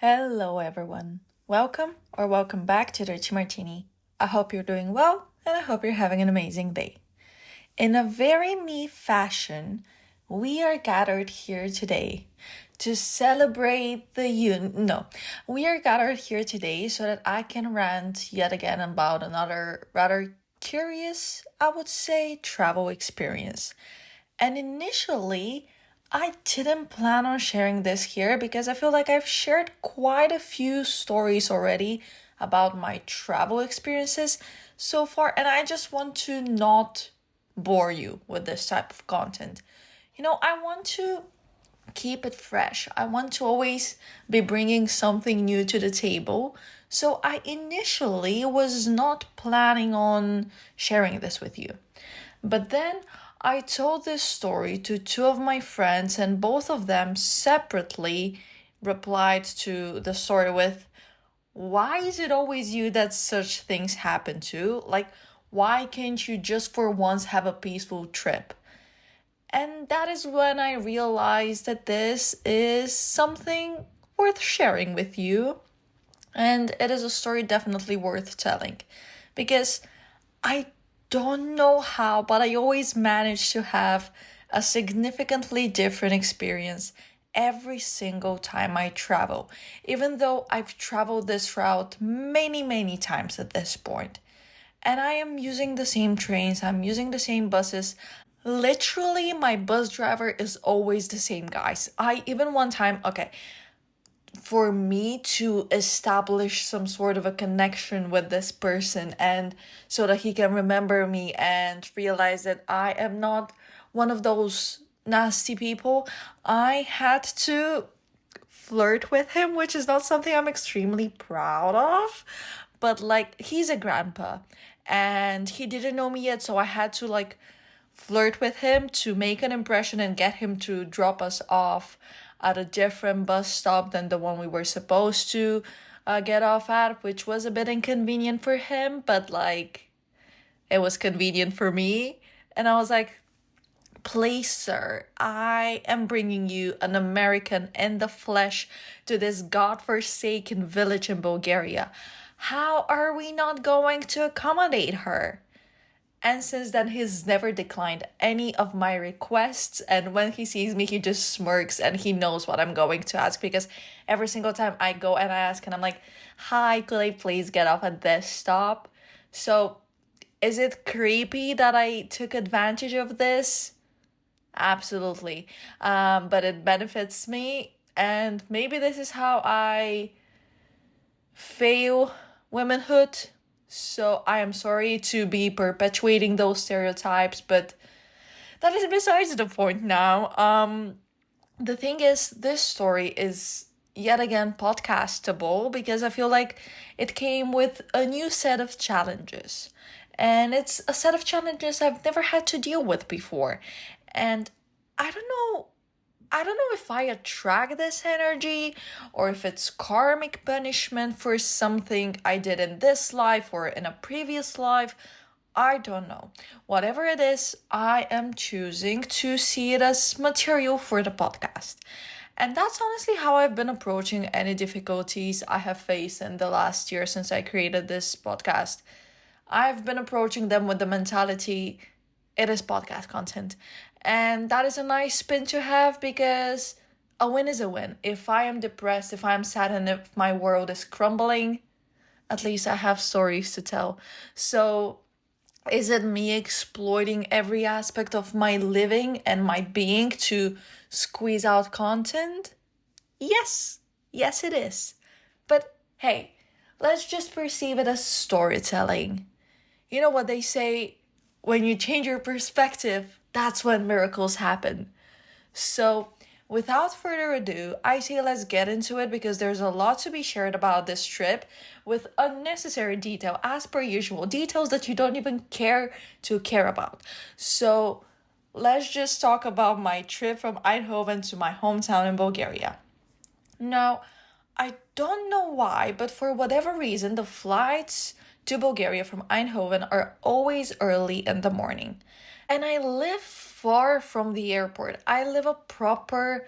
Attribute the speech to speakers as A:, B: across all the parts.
A: Hello, everyone. Welcome back to Dirty Martini. I hope you're doing well and I hope you're having an amazing day. In a very me fashion, we are gathered here today to celebrate we are gathered here today so that I can rant yet again about another rather curious, I would say, travel experience. And initially, I didn't plan on sharing this here because I feel like I've shared quite a few stories already about my travel experiences so far, and I just want to not bore you with this type of content. I want to keep it fresh. I want to always be bringing something new to the table. So I initially was not planning on sharing this with you. But then I told this story to two of my friends, and both of them separately replied to the story with, why is it always you that such things happen to? Like, why can't you just for once have a peaceful trip? And that is when I realized that this is something worth sharing with you. And it is a story definitely worth telling. Because I don't know how, but I always manage to have a significantly different experience every single time I travel, even though I've traveled this route many, many times at this point. And I am using the same trains, I'm using the same buses. Literally, my bus driver is always the same, guys. I even one time, okay, for me to establish some sort of a connection with this person and so that he can remember me and realize that I am not one of those nasty people, I had to flirt with him, which is not something I'm extremely proud of. But like, he's a grandpa and he didn't know me yet, so I had to flirt with him to make an impression and get him to drop us off at a different bus stop than the one we were supposed to get off at, which was a bit inconvenient for him, but it was convenient for me. And I was like, please, sir, I am bringing you an American in the flesh to this godforsaken village in Bulgaria. How are we not going to accommodate her? And since then, he's never declined any of my requests. And when he sees me, he just smirks and he knows what I'm going to ask. Because every single time I go and I ask, and I'm like, hi, could I please get off at this stop? So, is it creepy that I took advantage of this? Absolutely. But it benefits me. And maybe this is how I fail womanhood. So I am sorry to be perpetuating those stereotypes, but that is besides the point now. The thing is, this story is yet again podcastable because I feel like it came with a new set of challenges. And it's a set of challenges I've never had to deal with before. And I don't know if I attract this energy or if it's karmic punishment for something I did in this life or in a previous life. I don't know. Whatever it is, I am choosing to see it as material for the podcast. And that's honestly how I've been approaching any difficulties I have faced in the last year since I created this podcast. I've been approaching them with the mentality it is podcast content. And that is a nice spin to have because a win is a win. If I am depressed, if I'm sad, and if my world is crumbling, at least I have stories to tell. So, is it me exploiting every aspect of my living and my being to squeeze out content? Yes. Yes, it is. But hey, let's just perceive it as storytelling. You know what they say? When you change your perspective, that's when miracles happen. So, without further ado, I say let's get into it because there's a lot to be shared about this trip with unnecessary detail, as per usual, details that you don't even care to care about. So, let's just talk about my trip from Eindhoven to my hometown in Bulgaria. Now, I don't know why, but for whatever reason, the flights to Bulgaria from Eindhoven are always early in the morning. And I live far from the airport. I live a proper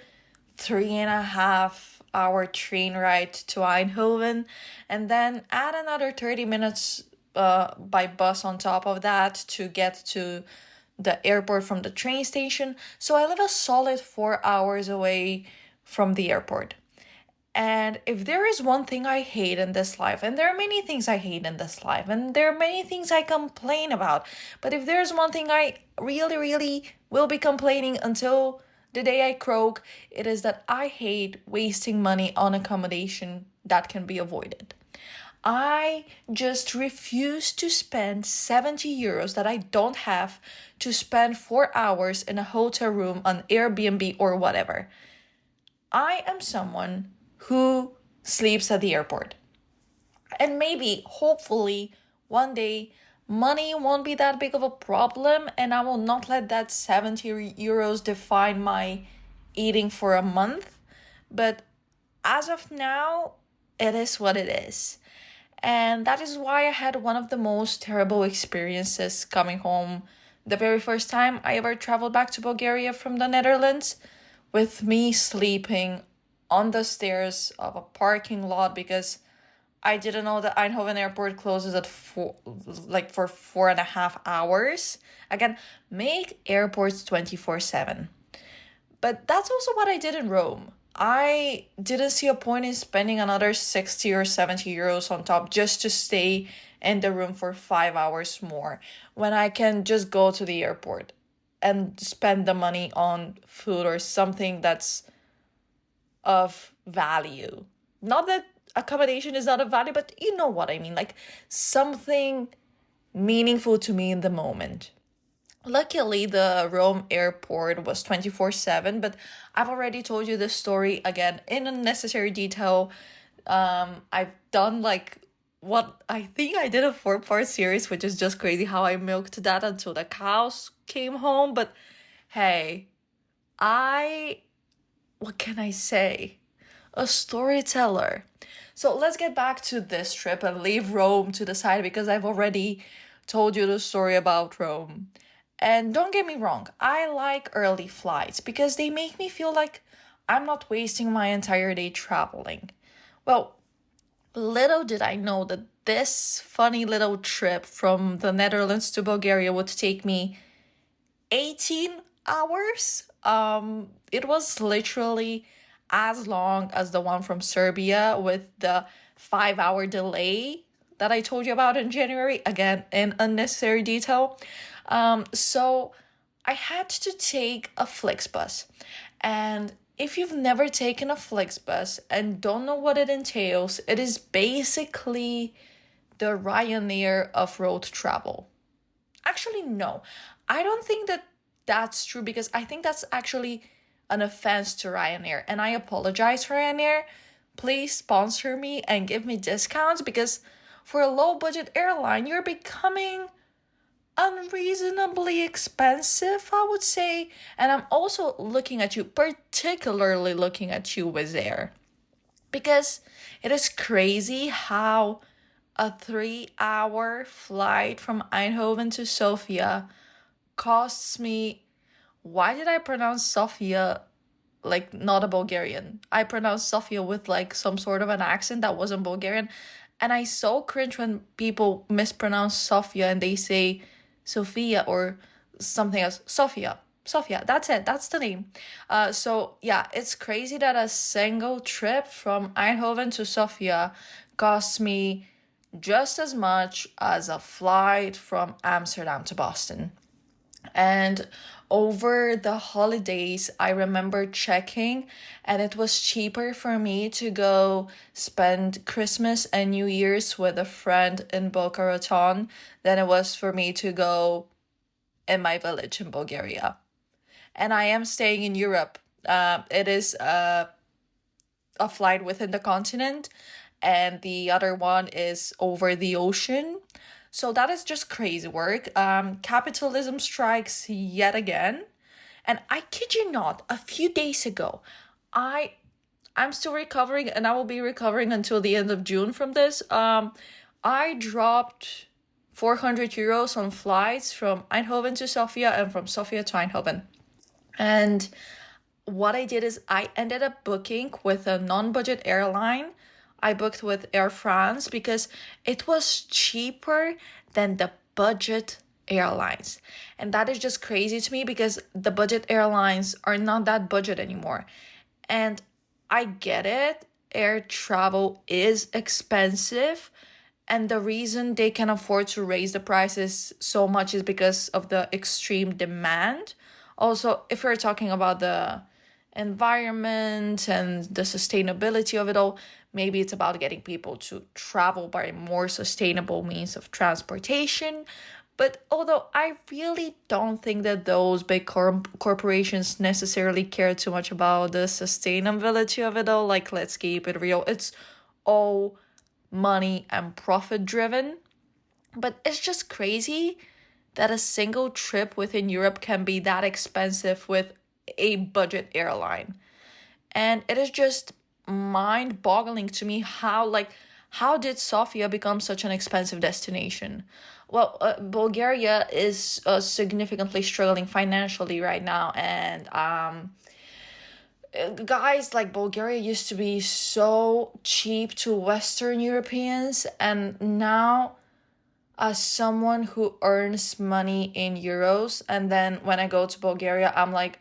A: 3.5 5-hour train ride to Eindhoven, and then add another 30 minutes by bus on top of that to get to the airport from the train station. So I live a solid 4 hours away from the airport. And if there is one thing I hate in this life, and there are many things I hate in this life, and there are many things I complain about, but if there's one thing I really, really will be complaining until the day I croak, it is that I hate wasting money on accommodation that can be avoided. I just refuse to spend 70 euros that I don't have to spend 4 hours in a hotel room on Airbnb or whatever. I am someone who sleeps at the airport. And maybe, hopefully, one day, money won't be that big of a problem and I will not let that 70 euros define my eating for a month. But as of now, it is what it is. And that is why I had one of the most terrible experiences coming home the very first time I ever traveled back to Bulgaria from the Netherlands, with me sleeping on the stairs of a parking lot because I didn't know that Eindhoven airport closes at for 4.5 hours. Again, make airports 24/7. But that's also what I did in Rome. I didn't see a point in spending another 60 or 70 euros on top just to stay in the room for 5 hours more when I can just go to the airport and spend the money on food or something that's of value. Not that accommodation is not of value, but you know what I mean, like something meaningful to me in the moment. Luckily, the Rome airport was 24/7, but I've already told you this story again in unnecessary detail. I've done like what I think I did a 4-part series, which is just crazy how I milked that until the cows came home. But hey, what can I say? A storyteller. So let's get back to this trip and leave Rome to the side because I've already told you the story about Rome. And don't get me wrong, I like early flights because they make me feel like I'm not wasting my entire day traveling. Well, little did I know that this funny little trip from the Netherlands to Bulgaria would take me 18 hours. It was literally as long as the one from Serbia with the 5-hour delay that I told you about in January, again, in unnecessary detail. So I had to take a Flixbus. And if you've never taken a Flixbus and don't know what it entails, it is basically the Ryanair of road travel. Actually, no. I don't think that that's true because I think that's actually an offense to Ryanair. And I apologize, Ryanair. Please sponsor me and give me discounts because for a low budget airline, you're becoming unreasonably expensive, I would say. And I'm also particularly looking at you, Wizz Air, because it is crazy how a 3-hour flight from Eindhoven to Sofia costs me. Why did I pronounce Sofia like not a Bulgarian? I pronounced Sofia with like some sort of an accent that wasn't Bulgarian. And I so cringe when people mispronounce Sofia and they say Sophia or something else. Sofia, that's it. That's the name. So yeah, it's crazy that a single trip from Eindhoven to Sofia costs me just as much as a flight from Amsterdam to Boston. And over the holidays, I remember checking, and it was cheaper for me to go spend Christmas and New Year's with a friend in Boca Raton than it was for me to go in my village in Bulgaria. And I am staying in Europe. It is a flight within the continent, and the other one is over the ocean. So that is just crazy work. Capitalism strikes yet again. And I kid you not, a few days ago, I'm still recovering and I will be recovering until the end of June from this. I dropped 400 euros on flights from Eindhoven to Sofia and from Sofia to Eindhoven. And what I did is I ended up booking with a non-budget airline. I booked with Air France because it was cheaper than the budget airlines. And that is just crazy to me because the budget airlines are not that budget anymore. And I get it. Air travel is expensive. And the reason they can afford to raise the prices so much is because of the extreme demand. Also, if we're talking about the environment and the sustainability of it all, maybe it's about getting people to travel by more sustainable means of transportation. But although I really don't think that those big corporations necessarily care too much about the sustainability of it all, like let's keep it real, it's all money and profit driven. But it's just crazy that a single trip within Europe can be that expensive with a budget airline. And it is just mind-boggling to me how did Sofia become such an expensive destination? Well, Bulgaria is significantly struggling financially right now, and guys, like Bulgaria used to be so cheap to Western Europeans, and now as someone who earns money in euros, and then when I go to Bulgaria, I'm like,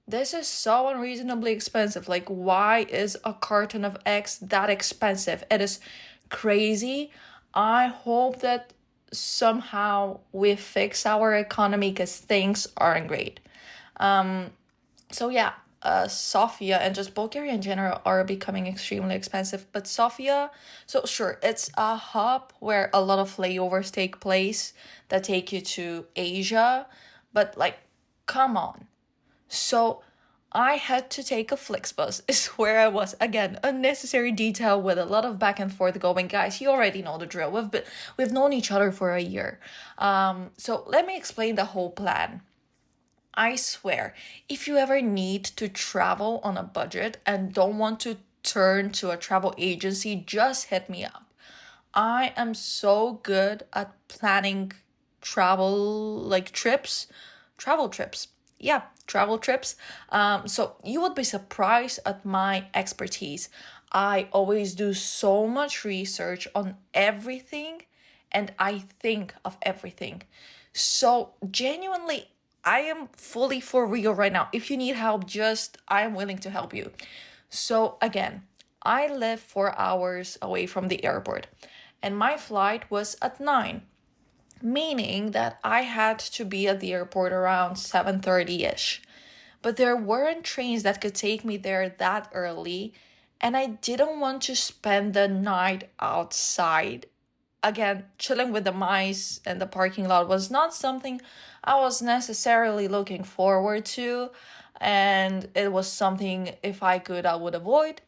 A: this is so unreasonably expensive. Like, why is a carton of eggs that expensive? It is crazy. I hope that somehow we fix our economy because things aren't great. So yeah, Sofia and just Bulgaria in general are becoming extremely expensive. But Sofia, so sure, it's a hub where a lot of layovers take place that take you to Asia. But like, come on. So I had to take a Flixbus, is where I was. Again, unnecessary detail with a lot of back and forth going. Guys, you already know the drill. We've known each other for a year. So let me explain the whole plan. I swear, if you ever need to travel on a budget and don't want to turn to a travel agency, just hit me up. I am so good at planning travel trips. Yeah, travel trips. So you would be surprised at my expertise. I always do so much research on everything and I think of everything. So genuinely, I am fully for real right now. If you need help, I am willing to help you. So again, I live 4 hours away from the airport and my flight was at 9, meaning that I had to be at the airport around 7:30ish. But there weren't trains that could take me there that early, and I didn't want to spend the night outside. Again, chilling with the mice in the parking lot was not something I was necessarily looking forward to, and it was something if I could I would avoid.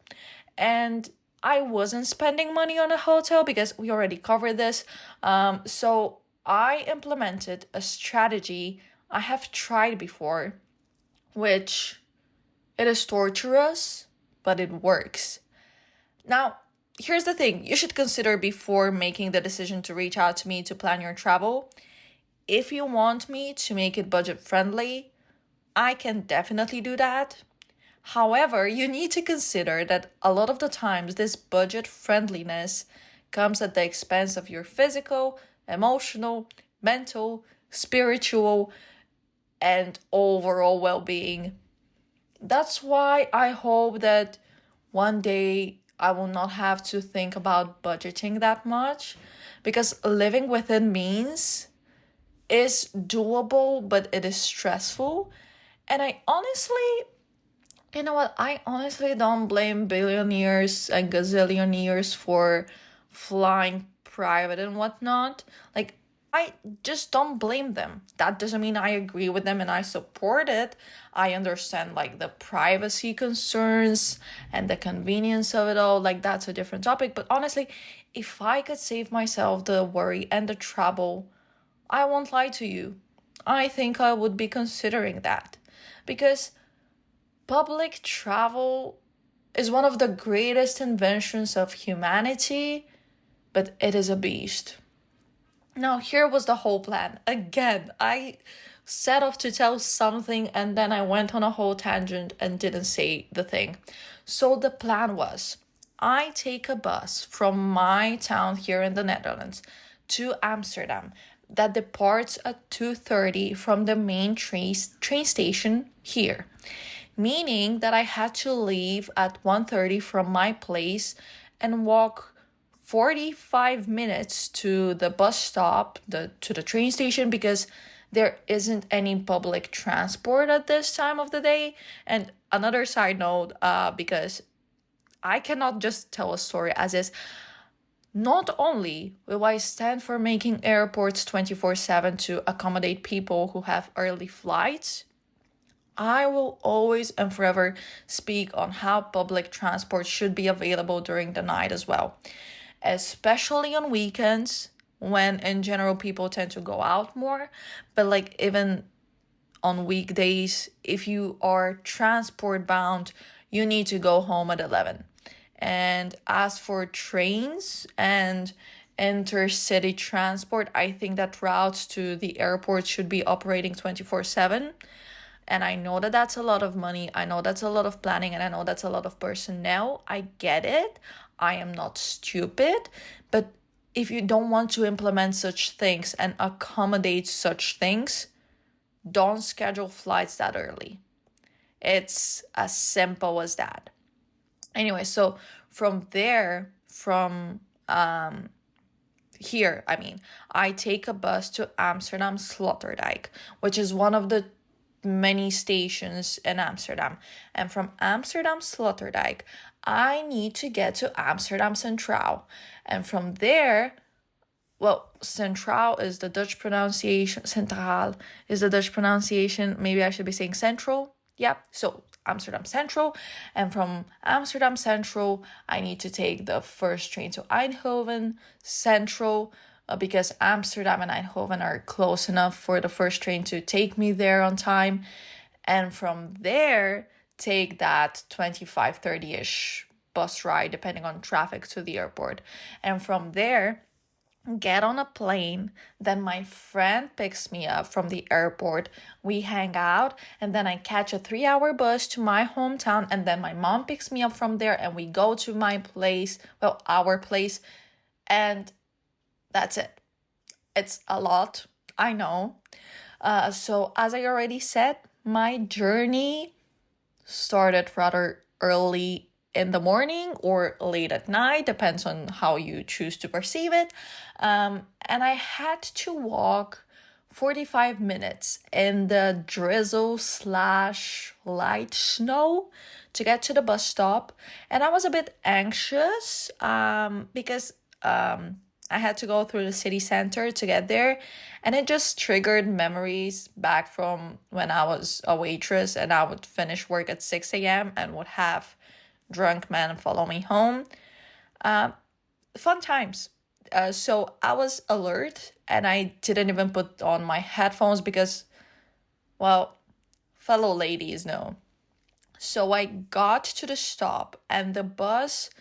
A: And I wasn't spending money on a hotel because we already covered this. So I implemented a strategy I have tried before, which it is torturous, but it works. Now, here's the thing you should consider before making the decision to reach out to me to plan your travel. If you want me to make it budget friendly, I can definitely do that. However, you need to consider that a lot of the times this budget friendliness comes at the expense of your physical, emotional, mental, spiritual, and overall well-being. That's why I hope that one day I will not have to think about budgeting that much, because living within means is doable, but it is stressful. And I honestly don't blame billionaires and gazillionaires for flying private and whatnot. Like, I just don't blame them. That doesn't mean I agree with them and I support it. I understand like the privacy concerns and the convenience of it all. Like, that's a different topic. But honestly, if I could save myself the worry and the trouble, I won't lie to you, I think I would be considering that. Because public travel is one of the greatest inventions of humanity, but it is a beast. Now, here was the whole plan. Again, I set off to tell something, and then I went on a whole tangent and didn't say the thing. So the plan was, I take a bus from my town here in the Netherlands to Amsterdam that departs at 2:30 from the main train station here, meaning that I had to leave at 1:30 from my place and walk 45 minutes to the bus stop, to the train station, because there isn't any public transport at this time of the day. And another side note, because I cannot just tell a story as is, not only will I stand for making airports 24/7 to accommodate people who have early flights, I will always and forever speak on how public transport should be available during the night as well, especially on weekends when in general people tend to go out more. But like even on weekdays, if you are transport bound, you need to go home at 11. And as for trains and intercity transport, I think that routes to the airport should be operating 24/7. And I know that that's a lot of money. I know that's a lot of planning, and I know that's a lot of personnel. I get it. I am not stupid. But if you don't want to implement such things and accommodate such things, don't schedule flights that early. It's as simple as that. Anyway, so from there, from here, I take a bus to Amsterdam Sloterdijk, which is one of the many stations in Amsterdam. And from Amsterdam Sloterdijk, I need to get to Amsterdam Centraal. And from there, well, Centraal is the Dutch pronunciation. Centraal is the Dutch pronunciation. Maybe I should be saying Central. Yeah, so Amsterdam Central. And from Amsterdam Central, I need to take the first train to Eindhoven Central, because Amsterdam and Eindhoven are close enough for the first train to take me there on time. And from there, take that 25, 30-ish bus ride, depending on traffic, to the airport. And from there, get on a plane. Then my friend picks me up from the airport. We hang out, and then I catch a 3-hour bus to my hometown. And then my mom picks me up from there, and we go to my place, well, our place. And that's it. It's a lot, I know. So as I already said, my journey started rather early in the morning or late at night, depends on how you choose to perceive it. And I had to walk 45 minutes in the drizzle / light snow to get to the bus stop. And I was a bit anxious because I had to go through the city center to get there. And it just triggered memories back from when I was a waitress and I would finish work at 6 a.m. and would have drunk men follow me home. Fun times. So I was alert and I didn't even put on my headphones because, well, fellow ladies know. So I got to the stop and the bus,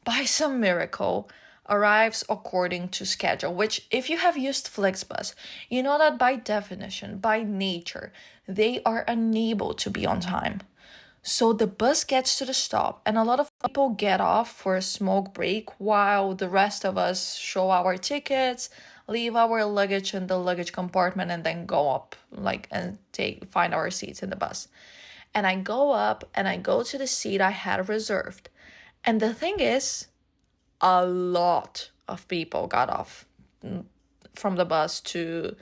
A: by some miracle, arrives according to schedule, which if you have used Flixbus, you know that by definition, by nature, they are unable to be on time. So the bus gets to the stop and a lot of people get off for a smoke break while the rest of us show our tickets, leave our luggage in the luggage compartment, and then go up and find our seats in the bus. And I go up and I go to the seat I had reserved. And the thing is, a lot of people got off from the bus to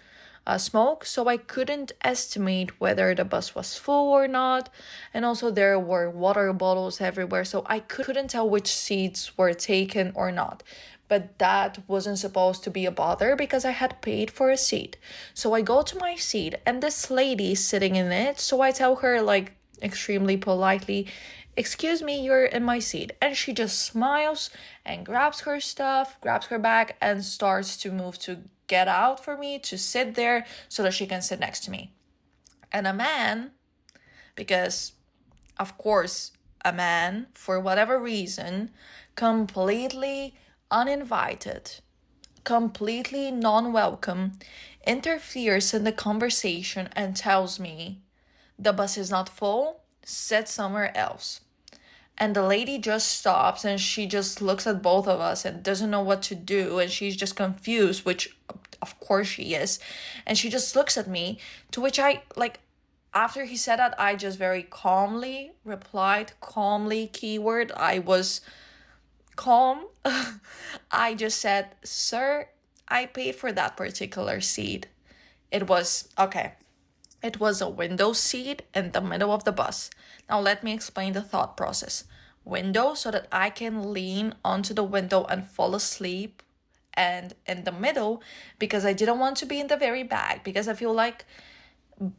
A: smoke, so I couldn't estimate whether the bus was full or not. And also there were water bottles everywhere, so I couldn't tell which seats were taken or not. But that wasn't supposed to be a bother because I had paid for a seat. So I go to my seat and this lady is sitting in it, so I tell her extremely politely, "Excuse me, you're in my seat." And she just smiles and grabs her stuff, grabs her bag, and starts to move to get out for me to sit there so that she can sit next to me. And a man, because of course a man, for whatever reason, completely uninvited, completely non-welcome, interferes in the conversation and tells me the bus is not full, sit somewhere else. And the lady just stops and she just looks at both of us and doesn't know what to do. And she's just confused, which of course she is. And she just looks at me, to which I, like, after he said that, I just very calmly replied, calmly, keyword. I was calm. I just said, sir, I paid for that particular seat. It was, okay, it was a window seat in the middle of the bus. Now let me explain the thought process. Window so that I can lean onto the window and fall asleep, and in the middle because I didn't want to be in the very back, because I feel like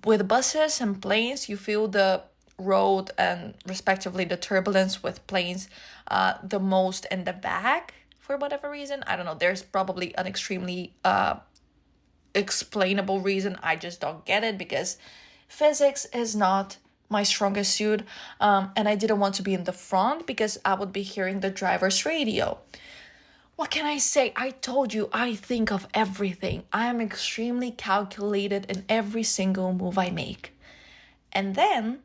A: with buses and planes you feel the road and respectively the turbulence with planes the most in the back for whatever reason. I don't know, there's probably an extremely explainable reason. I just don't get it, because physics is not my strongest suit, and I didn't want to be in the front because I would be hearing the driver's radio. What can I say? I told you I think of everything. I am extremely calculated in every single move I make. And then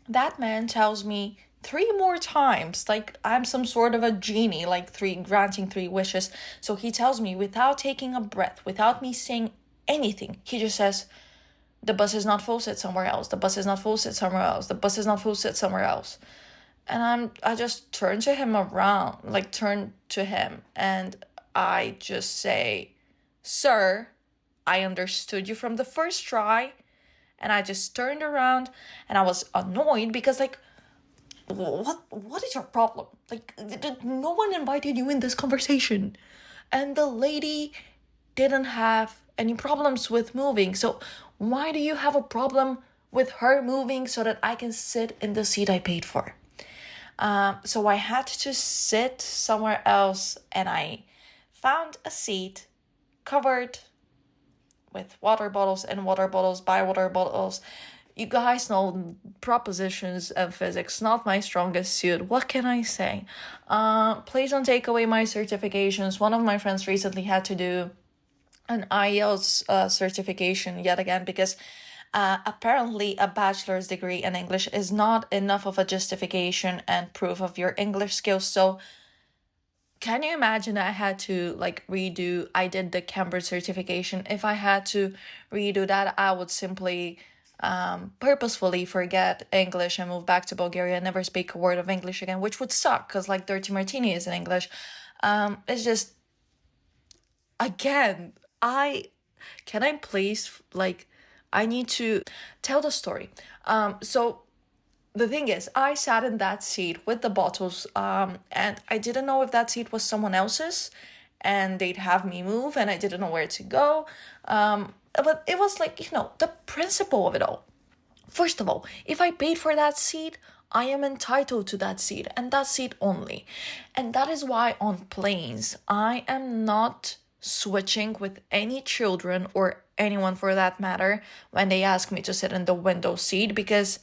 A: that man tells me 3 more times, like I'm some sort of a genie, like granting 3 wishes. So he tells me without taking a breath, without me saying anything, he just says, the bus is not full, sit somewhere else. The bus is not full, sit somewhere else. The bus is not full, sit somewhere else. And I just turn to him and I just say, sir, I understood you from the first try. And I just turned around and I was annoyed because, like, what is your problem? Like, no one invited you in this conversation. And the lady didn't have any problems with moving. So why do you have a problem with her moving so that I can sit in the seat I paid for? So I had to sit somewhere else, and I found a seat covered with water bottles and water bottles by water bottles. You guys know propositions and physics, not my strongest suit. What can I say? Please don't take away my certifications. One of my friends recently had to do an IELTS certification yet again, because apparently a bachelor's degree in English is not enough of a justification and proof of your English skills. So can you imagine I had to I did the Cambridge certification. If I had to redo that, I would simply purposefully forget English and move back to Bulgaria and never speak a word of English again, which would suck because Dirty Martini is in English. It's just, again, I need to tell the story. So the thing is, I sat in that seat with the bottles, and I didn't know if that seat was someone else's, and they'd have me move, and I didn't know where to go. But it was the principle of it all. First of all, if I paid for that seat, I am entitled to that seat, and that seat only. And that is why on planes, I am not switching with any children or anyone for that matter when they ask me to sit in the window seat because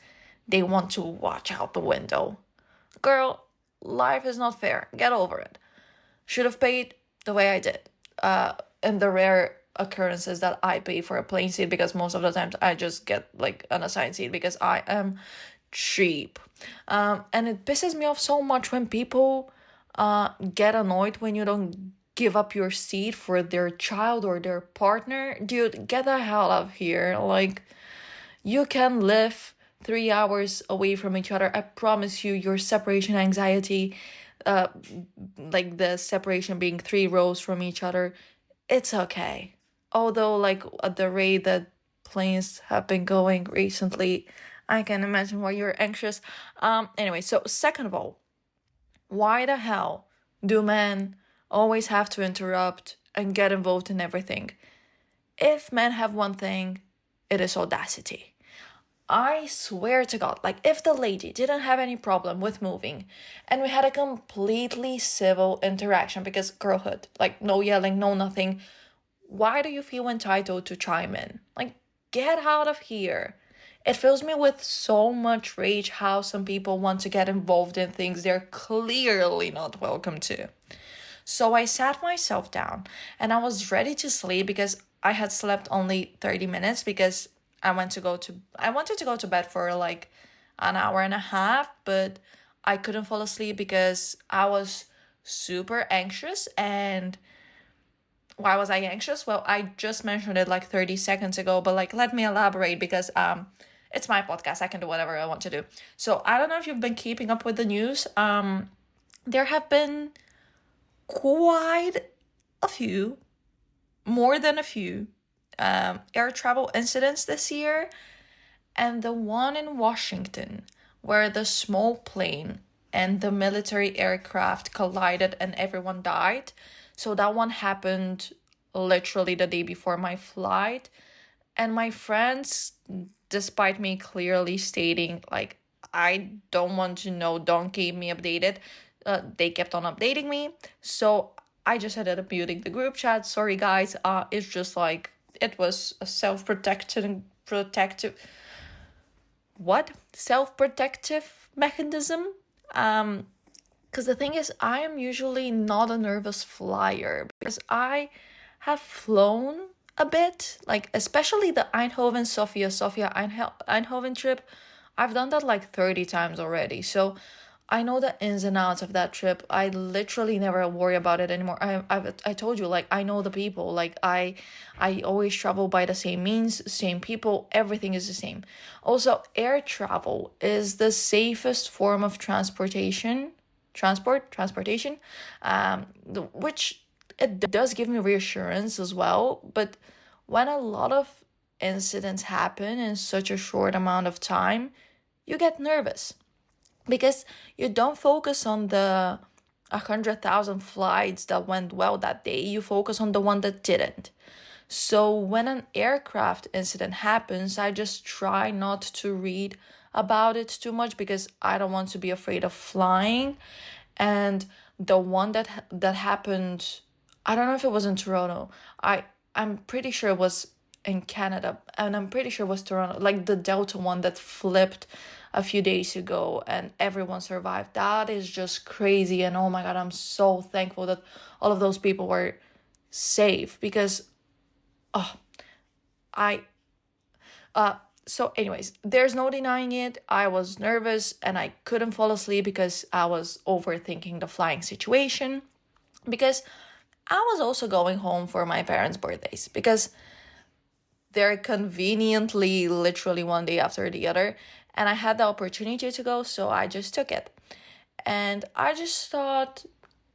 A: they want to watch out the window. Girl, life is not fair. Get over it. Should have paid the way I did. In the rare occurrences that I pay for a plane seat, because most of the times I just get an assigned seat because I am cheap. And it pisses me off so much when people get annoyed when you don't give up your seat for their child or their partner. Dude, get the hell out of here. You can live 3 hours away from each other. I promise you, your separation anxiety, the separation being 3 rows from each other, it's okay. Although, at the rate that planes have been going recently, I can imagine why you're anxious. Anyway, so second of all, why the hell do men always have to interrupt and get involved in everything? If men have one thing, it is audacity. I swear to God, if the lady didn't have any problem with moving and we had a completely civil interaction, because girlhood, no yelling, no nothing, why do you feel entitled to chime in? Get out of here. It fills me with so much rage how some people want to get involved in things they're clearly not welcome to. So I sat myself down and I was ready to sleep because I had slept only 30 minutes because I wanted to go to bed for like an hour and a half, but I couldn't fall asleep because I was super anxious. And why was I anxious? Well, I just mentioned it like 30 seconds ago, but like let me elaborate because it's my podcast. I can do whatever I want to do. So I don't know if you've been keeping up with the news. There have been quite a few, more than a few, air travel incidents this year. And the one in Washington, where the small plane and the military aircraft collided and everyone died. So that one happened literally the day before my flight. And my friends, despite me clearly stating, like, I don't want to know, don't keep me updated, they kept on updating me. So I just ended up muting the group chat. Sorry, guys. It's just like, it was a self-protective mechanism. Because the thing is, I am usually not a nervous flyer because I have flown a bit, like especially the Eindhoven Sofia Eindhoven trip. I've done that like 30 times already. So I know the ins and outs of that trip. I literally never worry about it anymore. I told you, like, I know the people. Like, I always travel by the same means, same people. Everything is the same. Also, air travel is the safest form of transportation, which it does give me reassurance as well. But when a lot of incidents happen in such a short amount of time, you get nervous because you don't focus on the 100,000 flights that went well that day. You focus on the one that didn't. So when an aircraft incident happens, I just try not to read about it too much because I don't want to be afraid of flying. And the one that happened, I don't know if it was in Toronto. I'm pretty sure it was in Canada, and I'm pretty sure it was Toronto, like the Delta one that flipped a few days ago and everyone survived. That is just crazy. And oh my God, I'm so thankful that all of those people were safe because I so anyways, there's no denying it. I was nervous and I couldn't fall asleep because I was overthinking the flying situation, because I was also going home for my parents' birthdays because they're conveniently literally one day after the other, and I had the opportunity to go, so I just took it. And I just thought,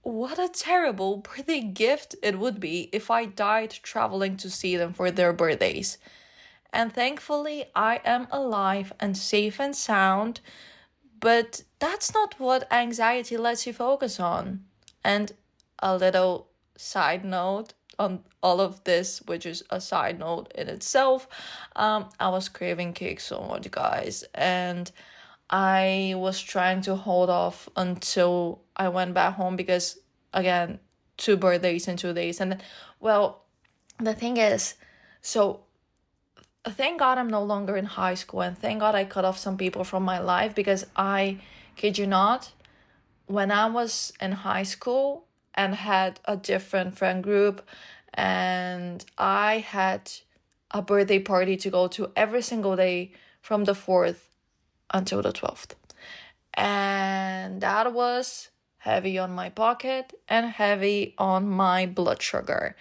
A: what a terrible birthday gift it would be if I died traveling to see them for their birthdays. And thankfully, I am alive and safe and sound, but that's not what anxiety lets you focus on. And a little side note on all of this, which is a side note in itself, I was craving cake so much, guys. And I was trying to hold off until I went back home because, again, 2 birthdays in 2 days. And then, well, the thing is, so thank God I'm no longer in high school, and thank God I cut off some people from my life because I kid you not, when I was in high school and had a different friend group, and I had a birthday party to go to every single day from the 4th until the 12th. And that was heavy on my pocket and heavy on my blood sugar.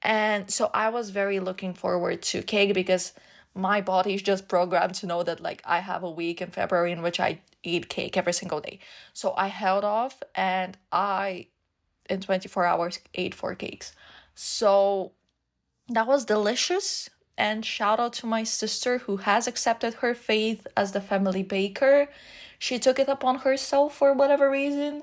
A: And so I was very looking forward to cake because my body is just programmed to know that like I have a week in February in which I eat cake every single day. So I held off and I, in 24 hours, ate 4 cakes. So that was delicious. And shout out to my sister who has accepted her faith as the family baker. She took it upon herself for whatever reason.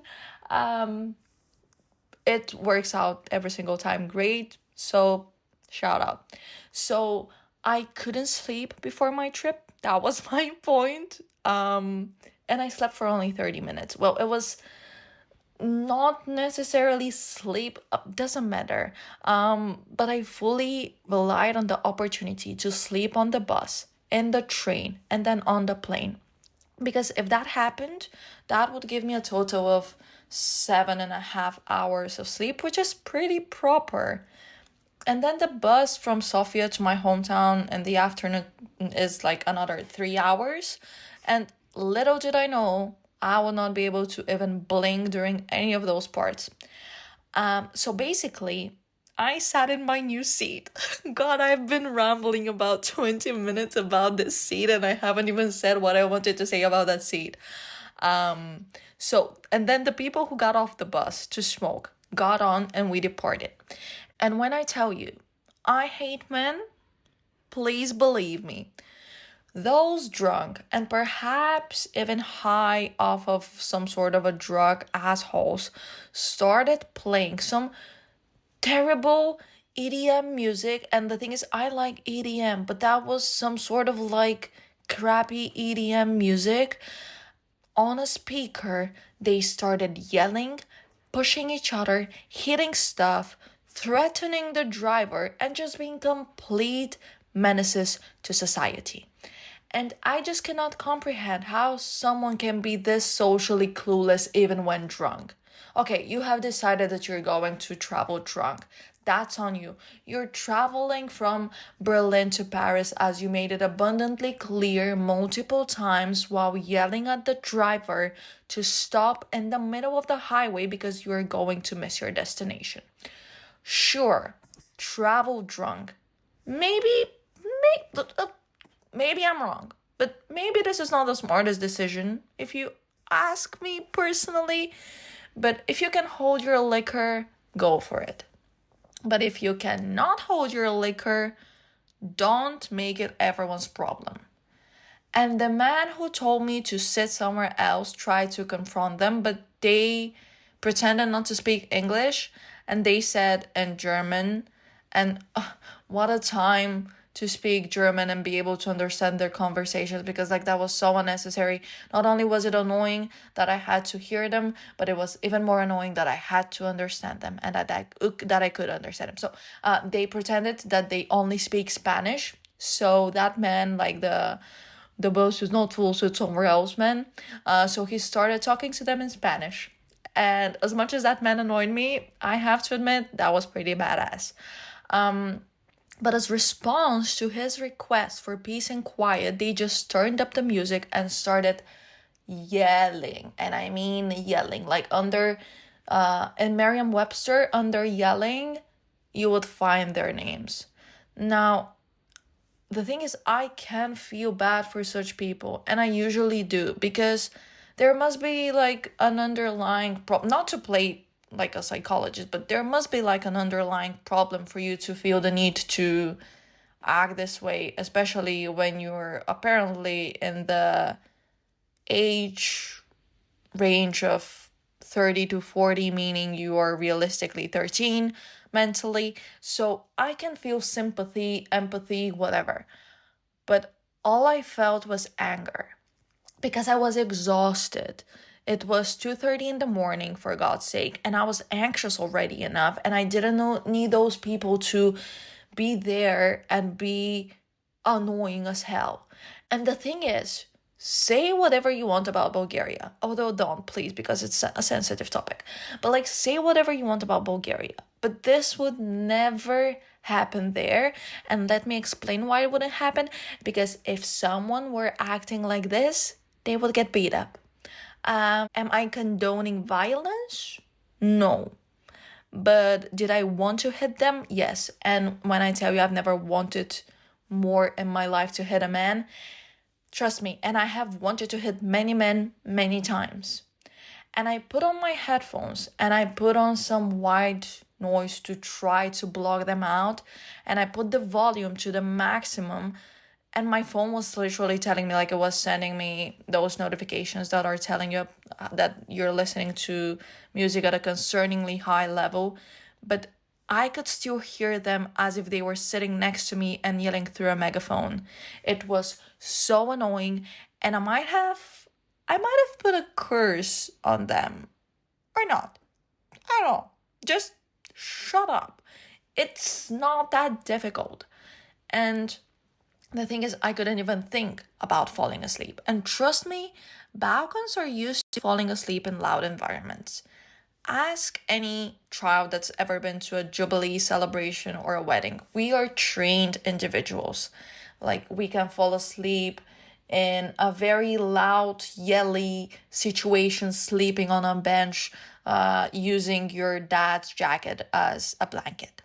A: It works out every single time great. So shout out. So I couldn't sleep before my trip. That was my point. And I slept for only 30 minutes. Well, it was not necessarily sleep, doesn't matter. But I fully relied on the opportunity to sleep on the bus, in the train, and then on the plane. Because if that happened, that would give me a total of 7.5 hours of sleep, which is pretty proper. And then the bus from Sofia to my hometown in the afternoon is like another 3 hours. And little did I know, I would not be able to even blink during any of those parts. So basically, I sat in my new seat. God, I've been rambling about 20 minutes about this seat, and I haven't even said what I wanted to say about that seat. And then the people who got off the bus to smoke got on and we departed. And when I tell you, I hate men, please believe me. Those drunk and perhaps even high off of some sort of a drug assholes started playing some terrible EDM music. And the thing is, I like EDM, but that was some sort of like crappy EDM music. On a speaker, they started yelling, pushing each other, hitting stuff, threatening the driver, and just being complete menaces to society. And I just cannot comprehend how someone can be this socially clueless even when drunk. Okay, you have decided that you're going to travel drunk. That's on you. You're traveling from Berlin to Paris, as you made it abundantly clear multiple times while yelling at the driver to stop in the middle of the highway because you're going to miss your destination. Sure, travel drunk. Maybe I'm wrong, but maybe this is not the smartest decision if you ask me personally. But if you can hold your liquor, go for it. But if you cannot hold your liquor, don't make it everyone's problem. And the man who told me to sit somewhere else tried to confront them, but they pretended not to speak English, and they said in German, and what a time to speak German and be able to understand their conversations, because like that was so unnecessary. Not only was it annoying that I had to hear them, but it was even more annoying that I had to understand them and that I could understand them. So they pretended that they only speak Spanish. So that man, like the boss was not full, so it's somewhere else, man. So he started talking to them in Spanish. And as much as that man annoyed me, I have to admit that was pretty badass. But as response to his request for peace and quiet, they just turned up the music and started yelling. And I mean yelling. Like in Merriam-Webster, under yelling, you would find their names. Now, the thing is, I can feel bad for such people. And I usually do. Because there must be like an underlying problem. Not to play like a psychologist, but there must be like an underlying problem for you to feel the need to act this way, especially when you're apparently in the age range of 30 to 40, meaning you are realistically 13 mentally. So I can feel sympathy, empathy, whatever. But all I felt was anger because I was exhausted. It was 2:30 in the morning, for God's sake, and I was anxious already enough, and I didn't need those people to be there and be annoying as hell. And the thing is, say whatever you want about Bulgaria, although don't, please, because it's a sensitive topic. But like, say whatever you want about Bulgaria, but this would never happen there. And let me explain why it wouldn't happen. Because if someone were acting like this, they would get beat up. Am I condoning violence? No. But did I want to hit them? Yes. And when I tell you I've never wanted more in my life to hit a man, trust me, and I have wanted to hit many men many times. And I put on my headphones and I put on some white noise to try to block them out. And I put the volume to the maximum. And my phone was literally telling me, like, it was sending me those notifications that are telling you that you're listening to music at a concerningly high level. But I could still hear them as if they were sitting next to me and yelling through a megaphone. It was so annoying. And I might have put a curse on them. Or not. I don't know. Just shut up. It's not that difficult. And the thing is, I couldn't even think about falling asleep. And trust me, Balkans are used to falling asleep in loud environments. Ask any child that's ever been to a jubilee celebration or a wedding. We are trained individuals. Like, we can fall asleep in a very loud, yelly situation, sleeping on a bench, using your dad's jacket as a blanket.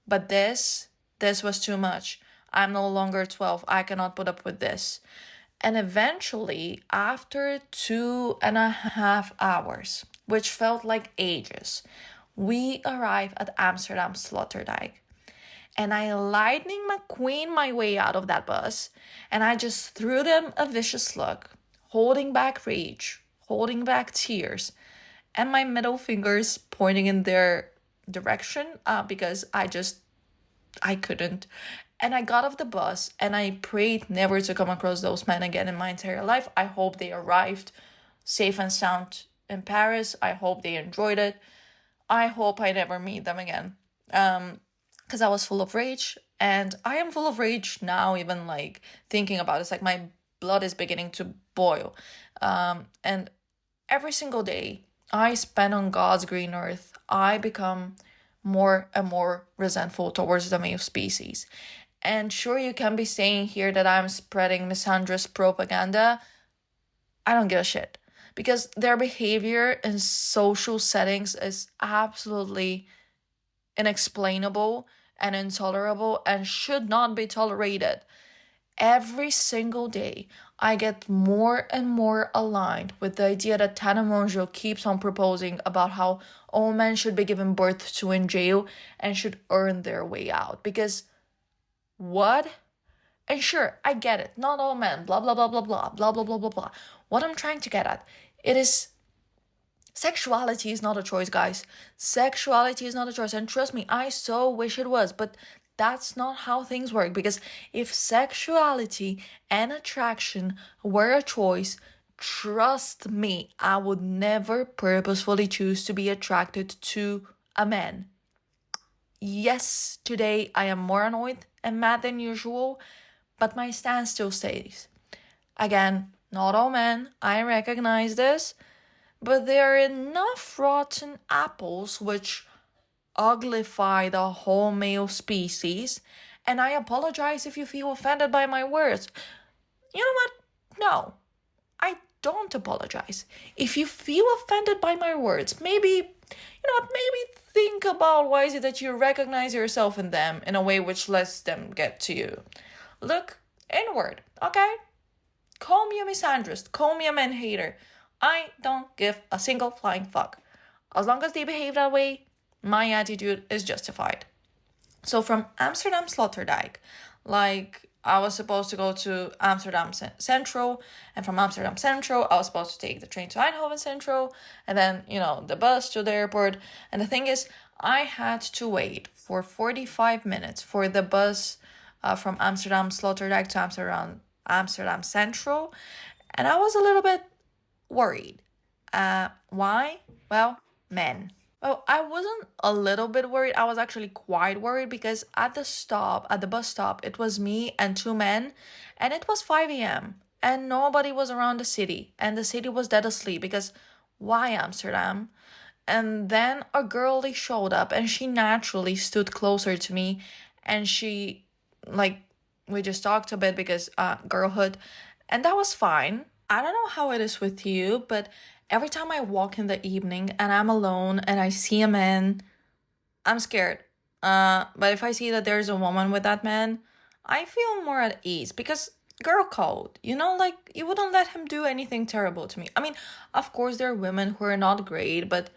A: But this was too much. I'm no longer 12. I cannot put up with this. And eventually, after 2.5 hours, which felt like ages, we arrived at Amsterdam Sloterdijk. And I lightning McQueen my way out of that bus, and I just threw them a vicious look, holding back rage, holding back tears, and my middle fingers pointing in their direction, because I couldn't. And I got off the bus and I prayed never to come across those men again in my entire life. I hope they arrived safe and sound in Paris. I hope they enjoyed it. I hope I never meet them again. Because I was full of rage, and I am full of rage now, even like thinking about it. It's like my blood is beginning to boil. And every single day I spend on God's green earth, I become more and more resentful towards the male species. And sure, you can be saying here that I'm spreading misandrist propaganda. I don't give a shit. Because their behavior in social settings is absolutely inexplainable and intolerable and should not be tolerated. Every single day, I get more and more aligned with the idea that Tana Mongeau keeps on proposing about how all men should be given birth to in jail and should earn their way out. Because what? And sure, I get it. Not all men, blah, blah, blah, blah, blah, blah, blah, blah, blah, blah. What I'm trying to get at, it is sexuality is not a choice, guys. Sexuality is not a choice. And trust me, I so wish it was, but that's not how things work. Because if sexuality and attraction were a choice, trust me, I would never purposefully choose to be attracted to a man. Yes, today I am more annoyed and mad than usual, but my stance still stays. Again, not all men, I recognize this, but there are enough rotten apples which uglify the whole male species, and I apologize if you feel offended by my words. You know what? No, I don't apologize. If you feel offended by my words, maybe think about why is it that you recognize yourself in them in a way which lets them get to you. Look inward, okay? Call me a misandrist, call me a man hater. I don't give a single flying fuck. As long as they behave that way, my attitude is justified. So from Amsterdam Sloterdijk, like, I was supposed to go to Amsterdam Central, and from Amsterdam Central, I was supposed to take the train to Eindhoven Central, and then, the bus to the airport. And the thing is, I had to wait for 45 minutes for the bus from Amsterdam Sloterdijk to Amsterdam Central, and I was a little bit worried. Why? Well, men. Well, I wasn't a little bit worried. I was actually quite worried because at the bus stop, it was me and two men, and it was 5 a.m. and nobody was around the city, and the city was dead asleep because why Amsterdam? And then a girlie showed up, and she naturally stood closer to me, and she, we just talked a bit because girlhood, and that was fine. I don't know how it is with you, but every time I walk in the evening and I'm alone and I see a man, I'm scared. But if I see that there's a woman with that man, I feel more at ease because girl code, you wouldn't let him do anything terrible to me. I mean, of course there are women who are not great, but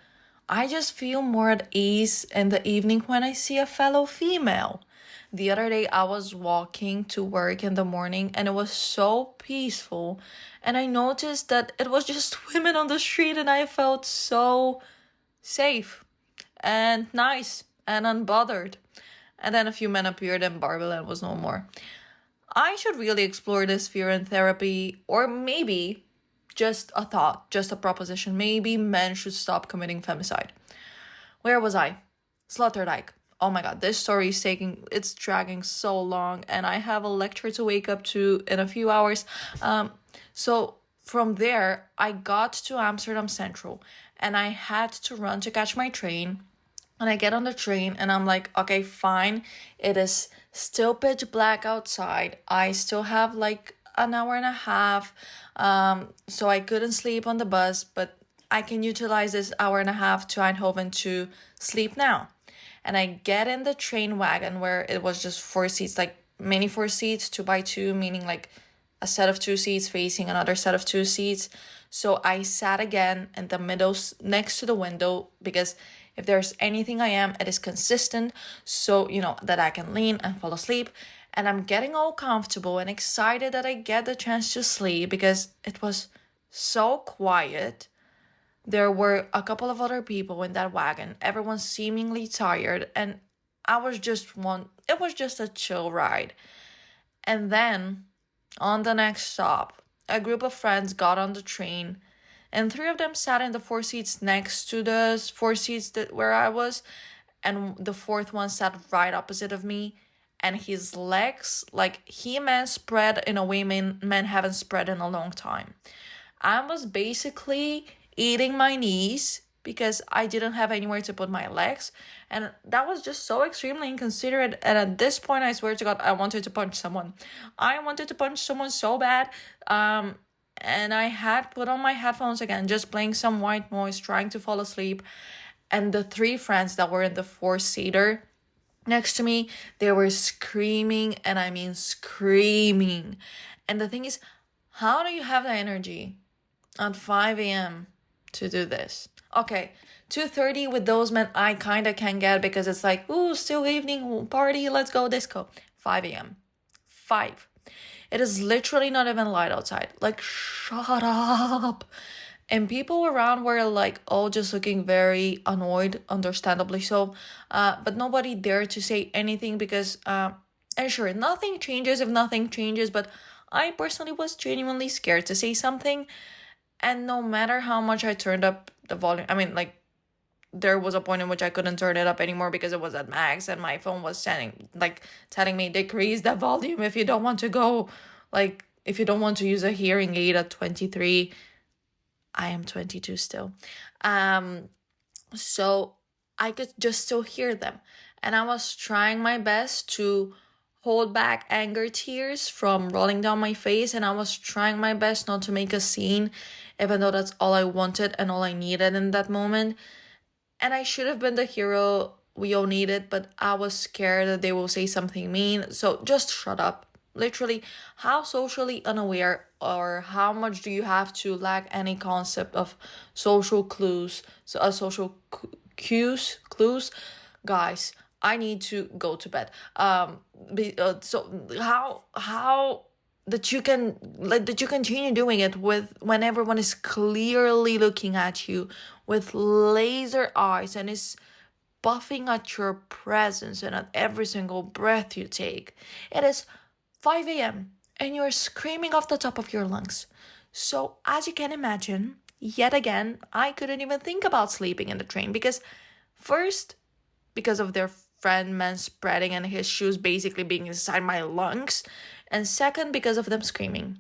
A: I just feel more at ease in the evening when I see a fellow female. The other day I was walking to work in the morning and it was so peaceful, and I noticed that it was just women on the street, and I felt so safe and nice and unbothered. And then a few men appeared and Barbieland was no more. I should really explore this fear in therapy, or maybe just a thought, just a proposition. Maybe men should stop committing femicide. Where was I? Sloterdijk. Oh my god, this story it's dragging so long, and I have a lecture to wake up to in a few hours. So from there, I got to Amsterdam Central and I had to run to catch my train. And I get on the train and I'm like, okay, fine. It is still pitch black outside. I still have like an hour and a half. So I couldn't sleep on the bus, but I can utilize this hour and a half to Eindhoven to sleep now. And I get in the train wagon where it was just 4 seats, like many 4 seats, 2 by 2, meaning like a set of 2 seats facing another set of 2 seats. So I sat again in the middle next to the window because if there's anything I am, it is consistent. So, that I can lean and fall asleep. And I'm getting all comfortable and excited that I get the chance to sleep because it was so quiet. There were a couple of other people in that wagon, everyone seemingly tired, and it was just a chill ride. And then on the next stop, a group of friends got on the train, and 3 of them sat in the 4 seats next to the 4 seats where I was, and the fourth one sat right opposite of me. And his legs, like He-Man, spread in a way men haven't spread in a long time. I was basically eating my knees because I didn't have anywhere to put my legs. And that was just so extremely inconsiderate. And at this point, I swear to God, I wanted to punch someone. I wanted to punch someone so bad. And I had put on my headphones again, just playing some white noise, trying to fall asleep. And the 3 friends that were in the 4-seater next to me, they were screaming, and I mean screaming. And the thing is, how do you have the energy at 5 a.m. to do this? Okay, 2:30 with those men I kind of can get because it's like, ooh, still evening party, let's go disco. 5 a.m. 5. It is literally not even light outside. Like, shut up. And people around were like all just looking very annoyed, understandably so. But nobody dared to say anything because, and sure, nothing changes if nothing changes. But I personally was genuinely scared to say something. And no matter how much I turned up the volume, I mean, like, there was a point in which I couldn't turn it up anymore because it was at max and my phone was telling me decrease the volume if you don't want to go, like, if you don't want to use a hearing aid at 23. I am 22 still. So I could just still hear them. And I was trying my best to hold back anger tears from rolling down my face. And I was trying my best not to make a scene, even though that's all I wanted and all I needed in that moment. And I should have been the hero we all needed, but I was scared that they will say something mean. So just shut up. Literally, how socially unaware or how much do you have to lack any concept of social clues? So social clues, guys. I need to go to bed. So how that you continue doing it when everyone is clearly looking at you with laser eyes and is buffing at your presence and at every single breath you take. It is 5 a.m. and you're screaming off the top of your lungs. So as you can imagine, yet again, I couldn't even think about sleeping in the train because first, because of their friend man spreading and his shoes basically being inside my lungs, and second, because of them screaming.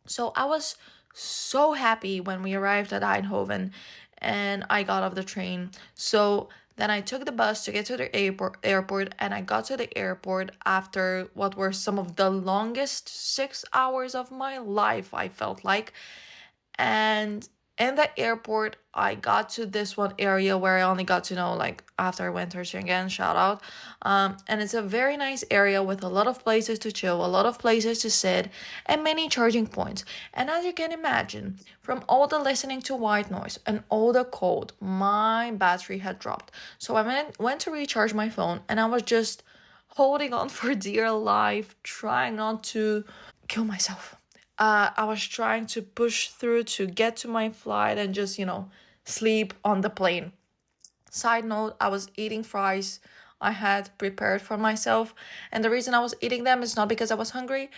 A: So I was so happy when we arrived at Eindhoven and I got off the train. So then I took the bus to get to the airport, and I got to the airport after what were some of the longest 6 hours of my life, I felt like. And in the airport, I got to this one area where I only got to know, like, after I went to again, shout out. And it's a very nice area with a lot of places to chill, a lot of places to sit, and many charging points. And as you can imagine, from all the listening to white noise and all the cold, my battery had dropped. So I went to recharge my phone, and I was just holding on for dear life, trying not to kill myself. I was trying to push through to get to my flight and just, sleep on the plane. Side note, I was eating fries I had prepared for myself. And the reason I was eating them is not because I was hungry.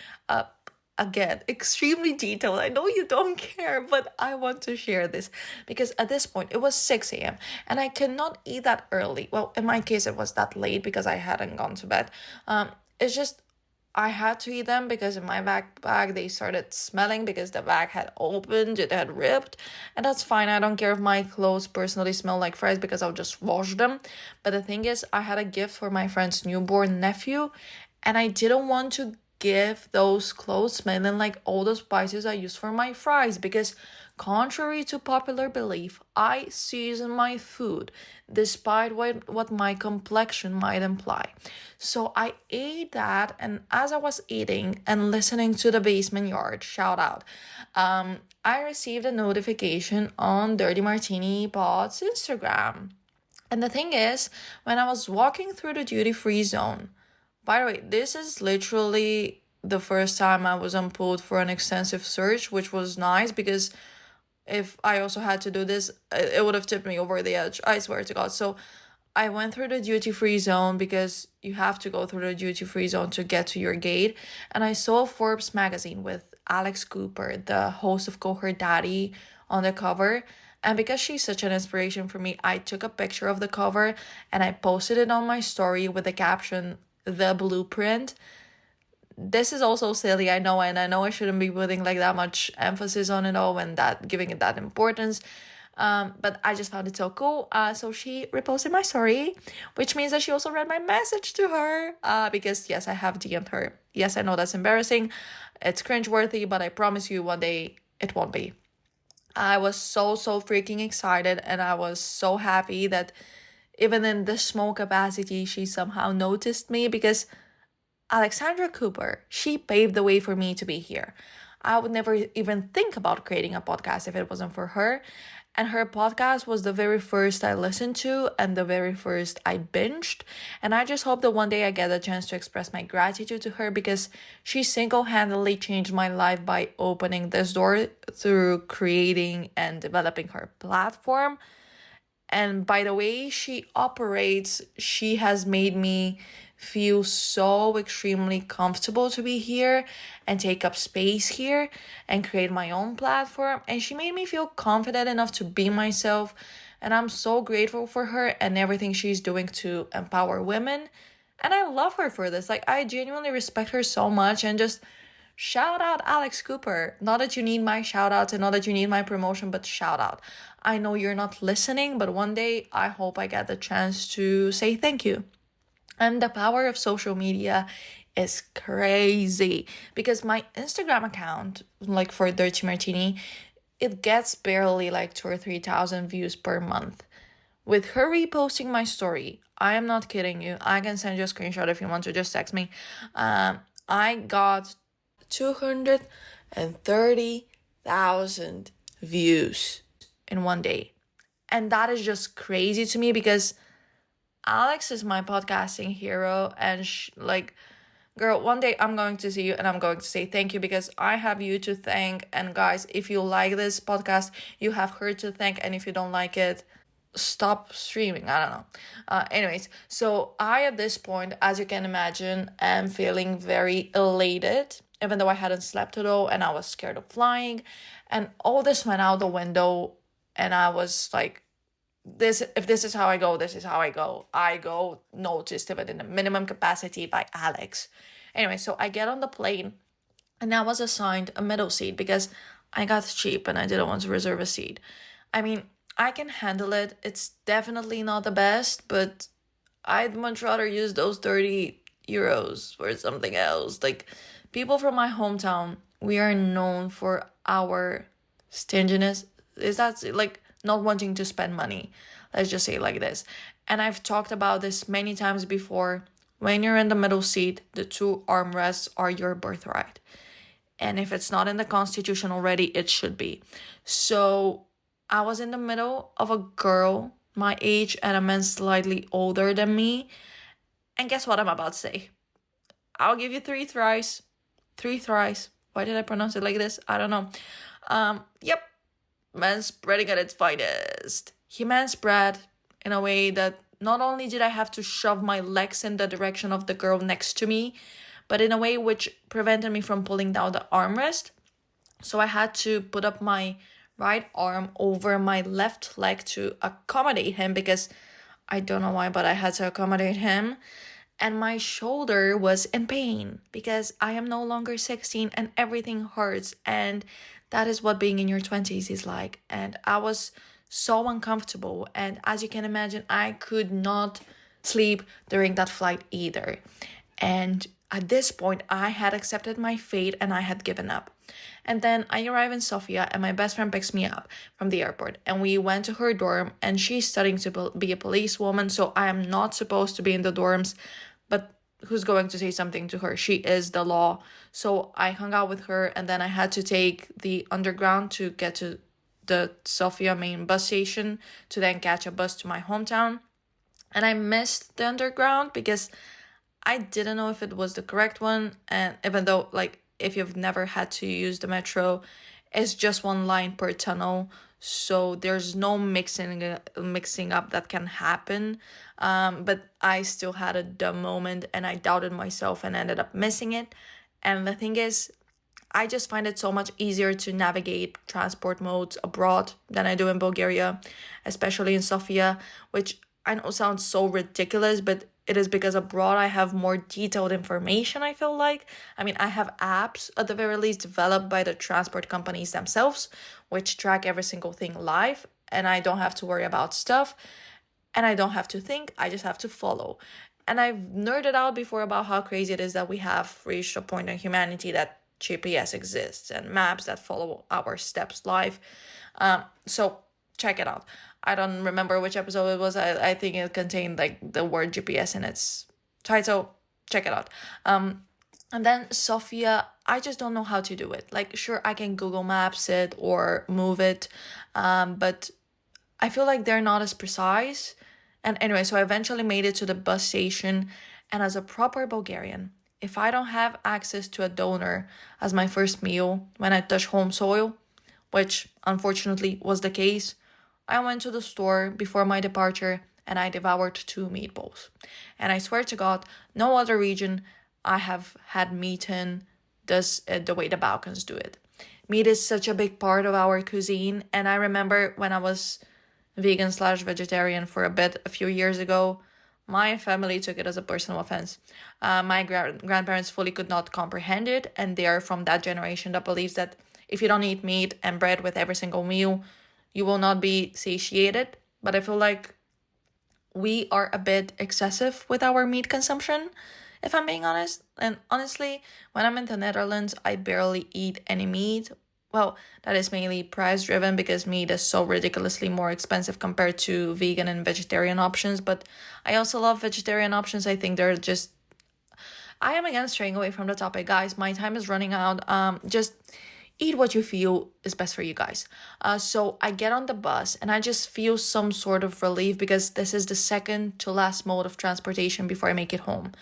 A: Again, extremely detailed. I know you don't care, but I want to share this. Because at this point, it was 6 a.m. and I cannot eat that early. Well, in my case, it was that late because I hadn't gone to bed. It's just I had to eat them because in my backpack they started smelling because the bag had opened, it had ripped. And that's fine. I don't care if my clothes personally smell like fries because I'll just wash them. But the thing is, I had a gift for my friend's newborn nephew, and I didn't want to give those clothes smelling like all the spices I use for my fries because, contrary to popular belief, I season my food despite what my complexion might imply. So I ate that, and as I was eating and listening to the Basement Yard, shout out, I received a notification on Dirty Martini Pod's Instagram. And the thing is, when I was walking through the duty free zone, by the way, this is literally the first time I was pulled for an extensive search, which was nice because if I also had to do this, it would have tipped me over the edge. I swear to God. So I went through the duty free zone because you have to go through the duty free zone to get to your gate. And I saw Forbes magazine with Alex Cooper, the host of Call Her Daddy, on the cover. And because she's such an inspiration for me, I took a picture of the cover and I posted it on my story with the caption, "The Blueprint." This is also silly, I know, and I know I shouldn't be putting like that much emphasis on it all and that giving it that importance. But I just found it so cool. So she reposted my story, which means that she also read my message to her. Because yes, I have DM'd her. Yes, I know that's embarrassing. It's cringeworthy, but I promise you one day it won't be. I was so freaking excited, and I was so happy that even in this small capacity, she somehow noticed me because Alexandra Cooper, she paved the way for me to be here. I would never even think about creating a podcast if it wasn't for her. And her podcast was the very first I listened to and the very first I binged. And I just hope that one day I get a chance to express my gratitude to her because she single-handedly changed my life by opening this door through creating and developing her platform. And by the way she operates, she has made me feel so extremely comfortable to be here and take up space here and create my own platform. And she made me feel confident enough to be myself. And I'm so grateful for her and everything she's doing to empower women. And I love her for this. Like, I genuinely respect her so much. And just shout out Alex Cooper. Not that you need my shout outs and not that you need my promotion, but shout out. I know you're not listening, but one day I hope I get the chance to say thank you. And the power of social media is crazy because my Instagram account, like for Dirty Martini, it gets barely like 2 or 3,000 views per month. With her reposting my story, I am not kidding you. I can send you a screenshot if you want to, just text me. I got 230,000 views in one day. And that is just crazy to me because Alex is my podcasting hero, and girl, one day I'm going to see you and I'm going to say thank you because I have you to thank. And guys, if you like this podcast, you have her to thank, and if you don't like it, stop streaming. I don't know. Anyways, so I at this point, as you can imagine, am feeling very elated, even though I hadn't slept at all and I was scared of flying, and all this went out the window, and I was like, if this is how I go, this is how I go. I go noticed even in the minimum capacity by Alex. Anyway, so I get on the plane and I was assigned a middle seat because I got cheap and I didn't want to reserve a seat. I mean, I can handle it. It's definitely not the best, but I'd much rather use those 30 euros for something else. Like, people from my hometown, we are known for our stinginess. Is that like not wanting to spend money? Let's just say it like this. And I've talked about this many times before. When you're in the middle seat, the 2 armrests are your birthright. And if it's not in the Constitution already, it should be. So I was in the middle of a girl my age and a man slightly older than me. And guess what I'm about to say? I'll give you 3 tries. 3 tries. Why did I pronounce it like this? I don't know. Yep. Manspreading at its finest. He manspread in a way that not only did I have to shove my legs in the direction of the girl next to me, but in a way which prevented me from pulling down the armrest. So I had to put up my right arm over my left leg to accommodate him because I don't know why, but I had to accommodate him. and my shoulder was in pain because I am no longer 16 and everything hurts. And that is what being in your 20s is like. And I was so uncomfortable. And as you can imagine, I could not sleep during that flight either. And at this point, I had accepted my fate and I had given up. And then I arrive in Sofia and my best friend picks me up from the airport and we went to her dorm and she's studying to be a policewoman. So I am not supposed to be in the dorms, but who's going to say something to her? She is the law. So I hung out with her and then I had to take the underground to get to the Sofia main bus station to then catch a bus to my hometown. And I missed the underground because I didn't know if it was the correct one. And even though, like, if you've never had to use the metro, it's just one line per tunnel. So there's no mixing up that can happen. But I still had a dumb moment and I doubted myself and ended up missing it. And the thing is, I just find it so much easier to navigate transport modes abroad than I do in Bulgaria, especially in Sofia, which I know sounds so ridiculous, but it is because abroad I have more detailed information, I feel like. I mean, I have apps at the very least developed by the transport companies themselves, which track every single thing live, and I don't have to worry about stuff, and I don't have to think, I just have to follow. And I've nerded out before about how crazy it is that we have reached a point in humanity that GPS exists and maps that follow our steps live. So check it out. I don't remember which episode it was. I think it contained like the word GPS in its title. Check it out. And then Sofia, I just don't know how to do it. Like, sure, I can Google Maps it or move it, but I feel like they're not as precise. And anyway, so I eventually made it to the bus station. And as a proper Bulgarian, if I don't have access to a doner as my first meal when I touch home soil, which unfortunately was the case, I went to the store before my departure and I devoured 2 meatballs. And I swear to God, no other region I have had meat in does it the way the Balkans do it. Meat is such a big part of our cuisine. And I remember when I was vegan/vegetarian for a bit a few years ago, my family took it as a personal offense. My grandparents fully could not comprehend it. And they are from that generation that believes that if you don't eat meat and bread with every single meal, you will not be satiated. But I feel like we are a bit excessive with our meat consumption, if I'm being honest. And honestly, when I'm in the Netherlands, I barely eat any meat. Well, that is mainly price driven because meat is so ridiculously more expensive compared to vegan and vegetarian options. But I also love vegetarian options. I think they're just... I am again straying away from the topic, guys. My time is running out. Just eat what you feel is best for you guys. So I get on the bus and I just feel some sort of relief because this is the second to last mode of transportation before I make it home.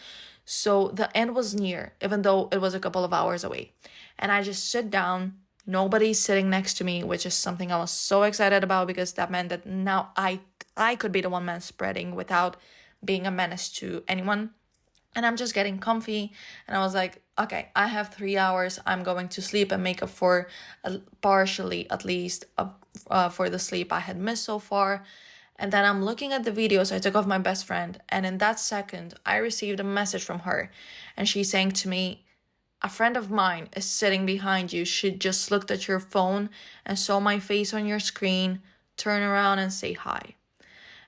A: So the end was near, even though it was a couple of hours away. And I just sit down. Nobody's sitting next to me, which is something I was so excited about because that meant that now I could be the one man spreading without being a menace to anyone. And I'm just getting comfy. And I was like, okay, I have 3 hours. I'm going to sleep and make up for partially, at least, for the sleep I had missed so far. And then I'm looking at the videos I took of my best friend. And in that second, I received a message from her. And she's saying to me, a friend of mine is sitting behind you. She just looked at your phone and saw my face on your screen. Turn around and say hi.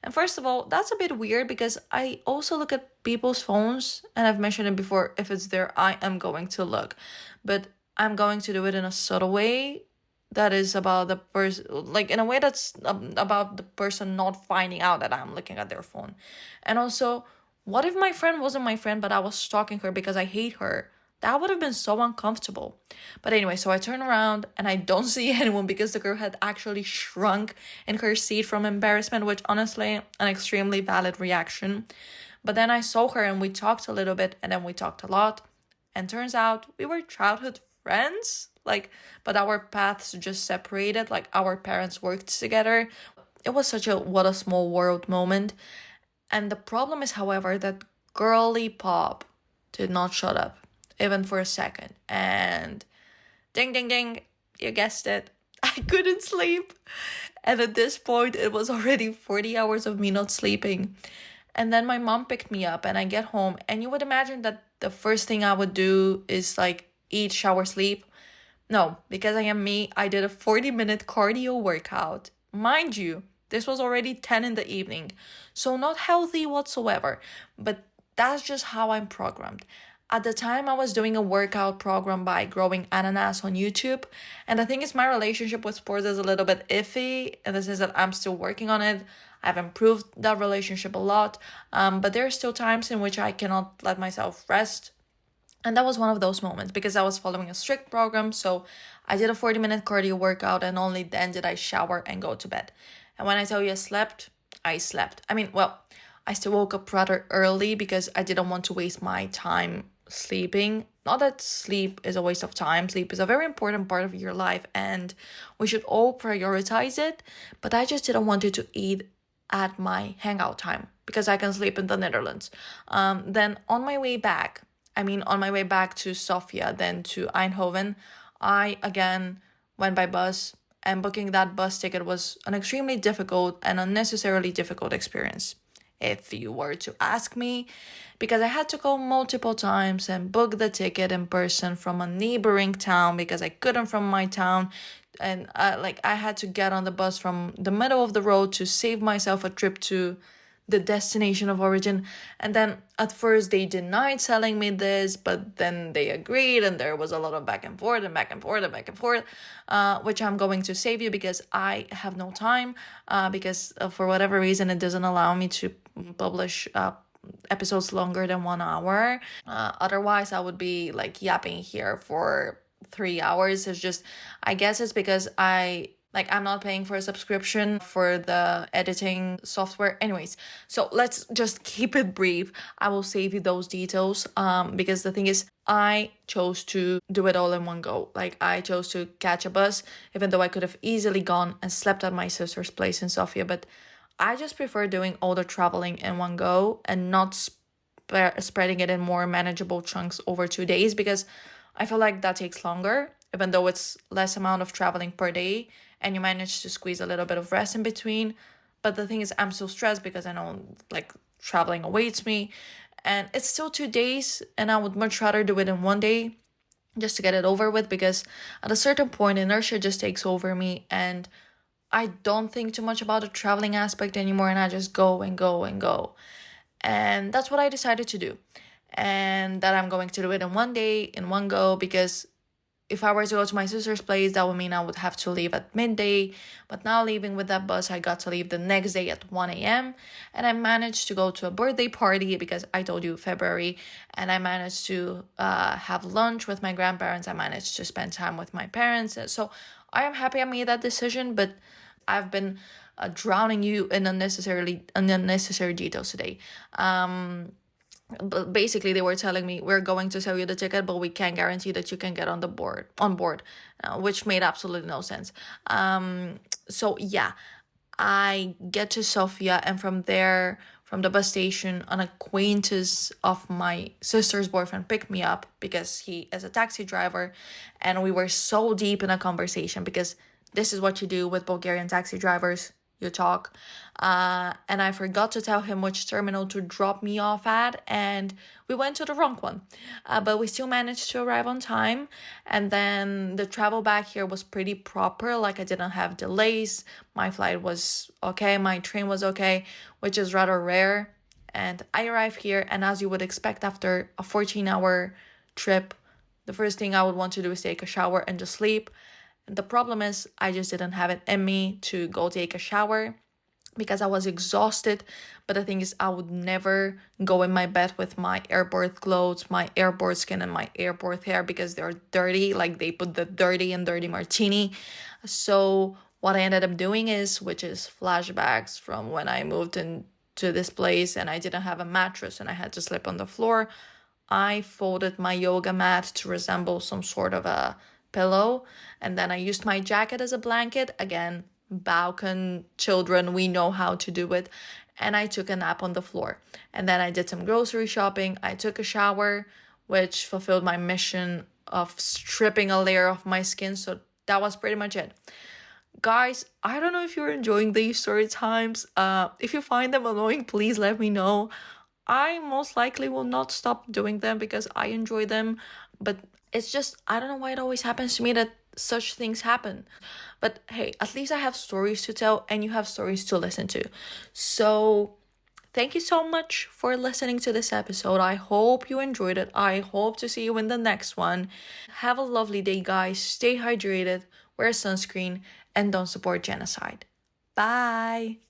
A: And first of all, that's a bit weird because I also look at people's phones, and I've mentioned it before, if it's there, I am going to look. But I'm going to do it in a subtle way that is about the person, like in a way that's about the person not finding out that I'm looking at their phone. And also, what if my friend wasn't my friend, but I was stalking her because I hate her? That would have been so uncomfortable. But anyway, so I turn around and I don't see anyone because the girl had actually shrunk in her seat from embarrassment, which honestly, an extremely valid reaction. But then I saw her and we talked a little bit and then we talked a lot. And turns out we were childhood friends. But our paths just separated, like our parents worked together. It was such a what a small world moment. And the problem is, however, that girly pop did not shut up. Even for a second. And ding, ding, ding, you guessed it, I couldn't sleep. And at this point, it was already 40 hours of me not sleeping. And then my mom picked me up and I get home, and you would imagine that the first thing I would do is like eat, shower, sleep. No, because I am me, I did a 40-minute cardio workout. Mind you, this was already 10 in the evening, so not healthy whatsoever, but that's just how I'm programmed. At the time, I was doing a workout program by Growing Ananas on YouTube. And the thing is, my relationship with sports is a little bit iffy in the sense that I'm still working on it. I've improved that relationship a lot. But there are still times in which I cannot let myself rest. And that was one of those moments because I was following a strict program. So I did a 40-minute cardio workout, and only then did I shower and go to bed. And when I tell you I slept. I mean, well, I still woke up rather early because I didn't want to waste my time sleeping. Not that sleep is a waste of time. Sleep is a very important part of your life and we should all prioritize it. But I just didn't want it to eat at my hangout time because I can sleep in the Netherlands. Then on my way back to Sofia, then to Eindhoven, I again went by bus, and booking that bus ticket was an extremely difficult and unnecessarily difficult experience, if you were to ask me, because I had to go multiple times and book the ticket in person from a neighboring town because I couldn't from my town. And I had to get on the bus from the middle of the road to save myself a trip to the destination of origin. And then at first they denied selling me this, but then they agreed, and there was a lot of back and forth, which I'm going to save you because I have no time, because for whatever reason it doesn't allow me to publish episodes longer than 1 hour. Otherwise I would be like yapping here for 3 hours. I guess it's because I'm not paying for a subscription for the editing software. Anyways, so let's just keep it brief. I will save you those details because the thing is, I chose to do it all in one go. I chose to catch a bus, even though I could have easily gone and slept at my sister's place in Sofia. But I just prefer doing all the traveling in one go and not spreading it in more manageable chunks over 2 days, because I feel like that takes longer, even though it's less amount of traveling per day and you manage to squeeze a little bit of rest in between. But the thing is, I'm so stressed because I know traveling awaits me, and it's still 2 days, and I would much rather do it in 1 day just to get it over with, because at a certain point inertia just takes over me and I don't think too much about the traveling aspect anymore, and I just go and go and go. And that's what I decided to do. And that I'm going to do it in 1 day, in one go, because if I were to go to my sister's place, that would mean I would have to leave at midday. But now leaving with that bus, I got to leave the next day at 1 a.m. And I managed to go to a birthday party because I told you February. And I managed to have lunch with my grandparents. I managed to spend time with my parents. So I am happy I made that decision, but I've been drowning you in unnecessary details today. But basically they were telling me, we're going to sell you the ticket, but we can't guarantee that you can get on board, which made absolutely no sense. So yeah, I get to Sofia, and from there, from the bus station, an acquaintance of my sister's boyfriend picked me up because he is a taxi driver, and we were so deep in a conversation, because this is what you do with Bulgarian taxi drivers. You talk. And I forgot to tell him which terminal to drop me off at, and we went to the wrong one. But we still managed to arrive on time. And then the travel back here was pretty proper. I didn't have delays. My flight was okay. My train was okay, which is rather rare. And I arrived here, and as you would expect after a 14-hour trip, the first thing I would want to do is take a shower and just sleep. The problem is I just didn't have it in me to go take a shower because I was exhausted. But the thing is, I would never go in my bed with my airport clothes, my airport skin, and my airport hair because they're dirty. They put the dirty martini. So what I ended up doing which is flashbacks from when I moved into this place and I didn't have a mattress and I had to sleep on the floor. I folded my yoga mat to resemble some sort of a pillow, and then I used my jacket as a blanket. Again, Balkan children, we know how to do it. And I took a nap on the floor, and then I did some grocery shopping. I took a shower, which fulfilled my mission of stripping a layer of my skin. So that was pretty much it. Guys, I don't know if you're enjoying these story times. If you find them annoying, please let me know. I most likely will not stop doing them because I enjoy them, but it's just, I don't know why it always happens to me that such things happen. But hey, at least I have stories to tell and you have stories to listen to. So, thank you so much for listening to this episode. I hope you enjoyed it. I hope to see you in the next one. Have a lovely day, guys. Stay hydrated, wear sunscreen, and don't support genocide. Bye.